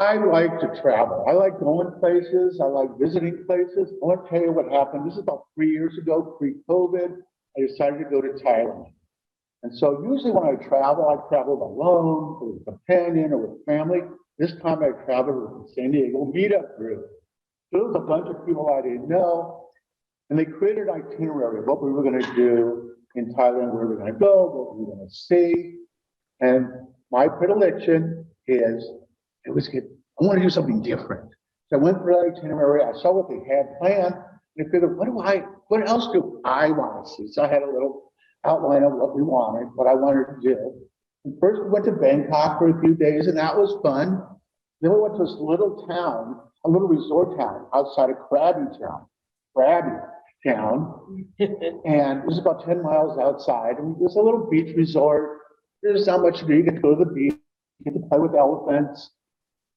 I like to travel. I like going places. I like visiting places. I want to tell you what happened. This is about 3 years ago, pre-COVID. I decided to go to Thailand. And so usually when I travel alone or with a companion or with family. This time I traveled with the San Diego meetup group. So there was a bunch of people I didn't know. And they created an itinerary of what we were going to do in Thailand, where we were going to go, what we were going to see. And my predilection is, I want to do something different. So I went through the itinerary, I saw what they had planned, and I figured, what else do I want to see? So I had a little outline of what I wanted to do. And first we went to Bangkok for a few days, and that was fun. Then we went to this little town, a little resort town outside of Krabi town. And it was about 10 miles outside. And it was a little beach resort. There's not much to do. You get to go to the beach, you get to play with elephants.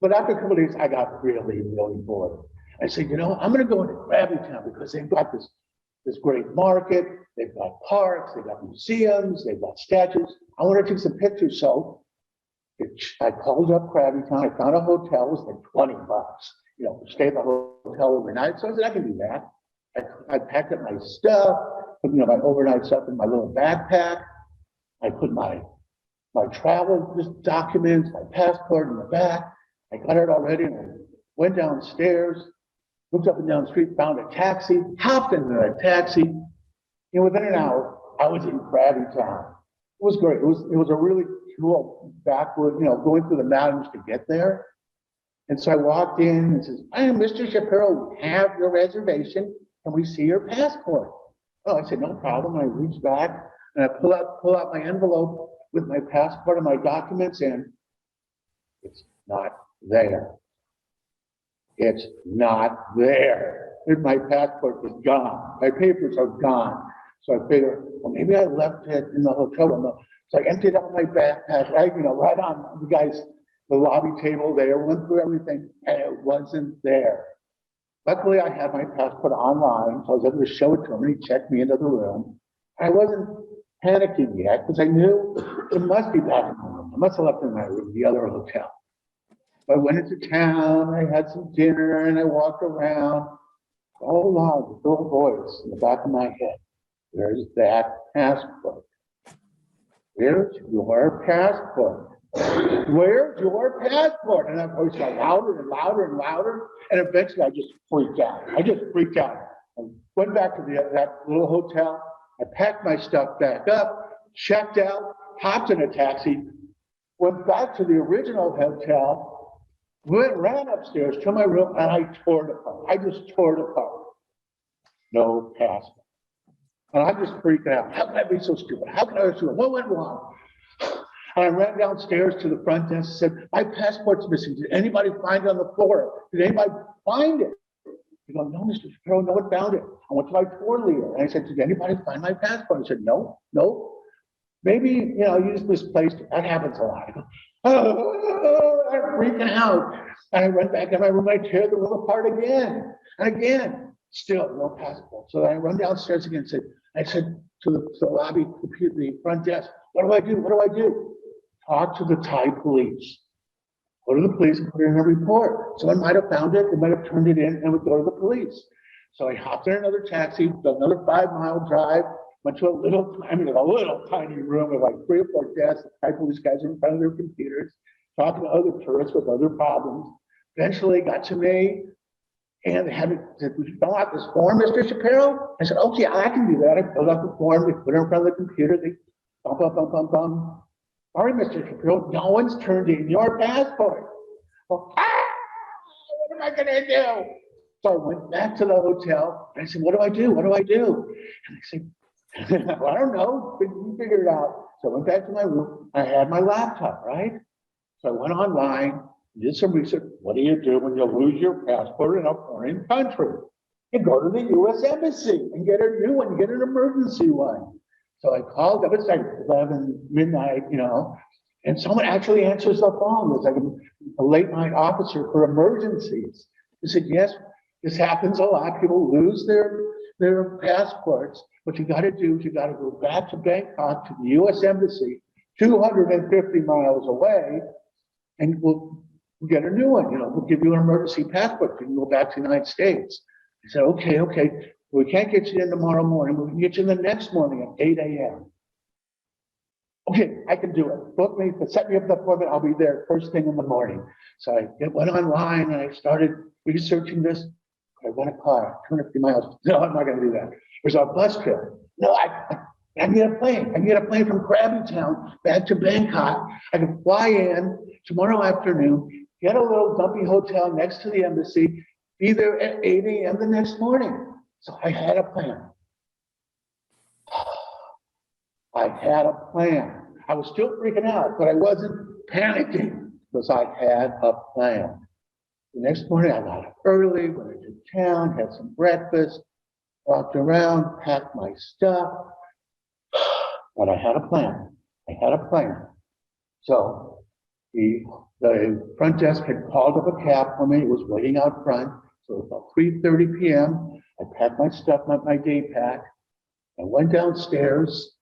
But after a couple of days, I got really, really bored. I said, I'm going to go into Krabi town because they've got this great market. They've got parks, they've got museums, they've got statues. I want to take some pictures. So I called up Krabi town. I found a hotel. It was like $20, stay at the hotel overnight. So I said, I can do that. I packed up my stuff, put my overnight stuff in my little backpack. I put my travel documents, my passport in the back. I got it all ready and I went downstairs, looked up and down the street, found a taxi, hopped into that taxi. Within an hour, I was in Krabi town. It was great. It was a really cool backwood, going through the mountains to get there. And so I walked in and says, "I am Mr. Shapiro, we have your reservation. Can we see your passport?" Oh, I said, "No problem." I reached back and I pull out my envelope with my passport and my documents, and it's not there. It's not there. My passport is gone. My papers are gone. So I figured, well, maybe I left it in the hotel room. So I emptied out my backpack, right on the lobby table there, went through everything, and it wasn't there. Luckily, I had my passport online, so I was able to show it to him, and he checked me into the room. I wasn't panicking yet, because I knew it must be back in my room. I must have left it in my room, the other hotel. So I went into town, I had some dinner, and I walked around. All along, the little voice in the back of my head, "Where's that passport? Where's your passport? Where's your passport?" And that voice got louder and louder and louder. And eventually I just freaked out. I went back to that little hotel. I packed my stuff back up, checked out, hopped in a taxi, went back to the original hotel, ran upstairs to my room, and I tore it apart. I just tore it apart. No passport. And I'm just freaking out. How can I be so stupid? How can I be stupid? What went wrong? And I ran downstairs to the front desk and said, "My passport's missing. Did anybody find it on the floor? Did anybody find it?" They go, "No, Mr. Shapiro, no one found it." I went to my tour leader and I said, "Did anybody find my passport?" He said, No. Maybe, you just misplaced it. That happens a lot. I go, "Oh," I'm freaking out. And I went back in my room, I tear the room apart again and again. Still no passport. So I run downstairs again. I said to the lobby, the front desk, what do I do? Talk to the Thai police. Go to the police and put in a report. Someone might have found it, they might have turned it in, and would go to the police. So I hopped in another taxi, another 5-mile drive, went to a little tiny room with like 3 or 4 desks. The Thai police guys in front of their computers, talking to other tourists with other problems. Eventually got to me, and they said, "Would you fill out this form, Mr. Shapiro?" I said, "Okay, I can do that." I filled out the form, they put it in front of the computer, they bum. "Sorry, Mr. Shapiro, no one's turned in your passport." Well, what am I gonna do? So I went back to the hotel and I said, what do I do? And I said, "Well, I don't know, but you figure it out." So I went back to my room, I had my laptop, right? So I went online, did some research. What do you do when you lose your passport in a foreign country? You go to the US Embassy and get a new one, get an emergency one. So I called up, it's like 11 midnight, and someone actually answers the phone. It's like a late night officer for emergencies. He said, "Yes, this happens a lot. People lose their passports. What you got to do is you got to go back to Bangkok to the US Embassy, 250 miles away, and we'll we'll get a new one, we'll give you an emergency passport. You can go back to the United States. I said, okay. We can't get you in tomorrow morning. We can get you in the next morning at 8 a.m. Okay, I can do it. Book me, set me up the appointment. I'll be there first thing in the morning. So I went online and I started researching this. I rent a car, 250 miles. No, I'm not going to do that. There's a bus trip. No, I get a plane. I can get a plane from Krabi Town back to Bangkok. I can fly in tomorrow afternoon, get a little dumpy hotel next to the embassy, be there at 8 a.m. the next morning. So I had a plan. I was still freaking out, but I wasn't panicking because I had a plan. The next morning, I got up early, went into town, had some breakfast, walked around, packed my stuff. But I had a plan. So the front desk had called up a cab for me. It was waiting out front. So it was about 3:30 p.m. I packed my stuff, my day pack. I went downstairs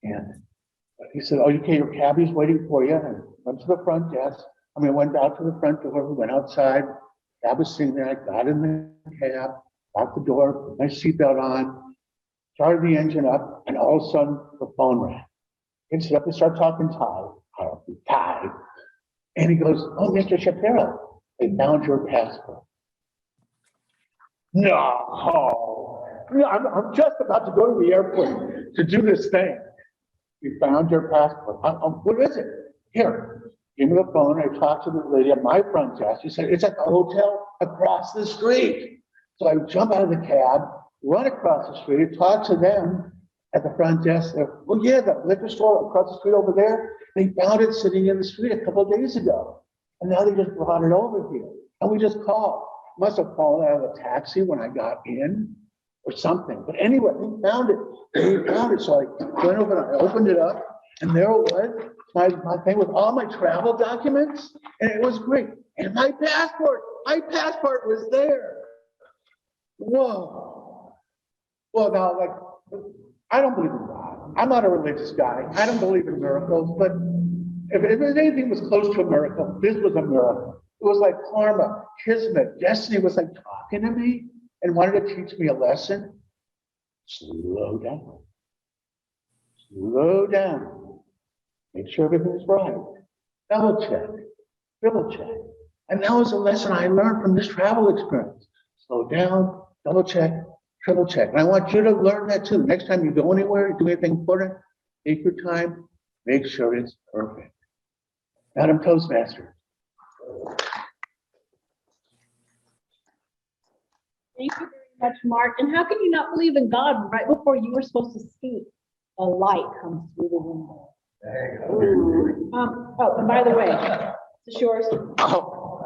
and he said, okay, your cabbie's waiting for you. And I went to the front desk. I went out to the front door. We went outside. Cab was sitting there. I got in the cab, locked the door, put my seatbelt on, started the engine up, and all of a sudden the phone rang. He said, we start talking Thai. And he goes, oh, Mr. Shapiro, they found your passport. No, I'm just about to go to the airport to do this thing. We found your passport. What is it? Here, give me the phone. I talked to the lady at my front desk. She said, it's at the hotel across the street. So I jump out of the cab, run across the street, talk to them at the front desk. Well, yeah, the liquor store across the street over there, they found it sitting in the street a couple of days ago. And now they just brought it over here. And we just called. Must have fallen out of the taxi when I got in or something. But anyway, they found it. So I went over and I opened it up, and there it was, my thing with all my travel documents, and it was great. And my passport was there. Whoa. Well, now, I don't believe in God. I'm not a religious guy. I don't believe in miracles, but if anything was close to a miracle, this was a miracle. It was like karma, kismet, destiny was like talking to me and wanted to teach me a lesson. Slow down. Make sure everything's right. Double check, triple check. And that was a lesson I learned from this travel experience. Slow down, double check, triple check. And I want you to learn that too. Next time you go anywhere, do anything important, take your time, make sure it's perfect. Madam Toastmaster. Thank you very much, Mark. And how can you not believe in God right before you were supposed to speak? A light comes through the window. There you go. Oh, and by the way, this is yours. Oh.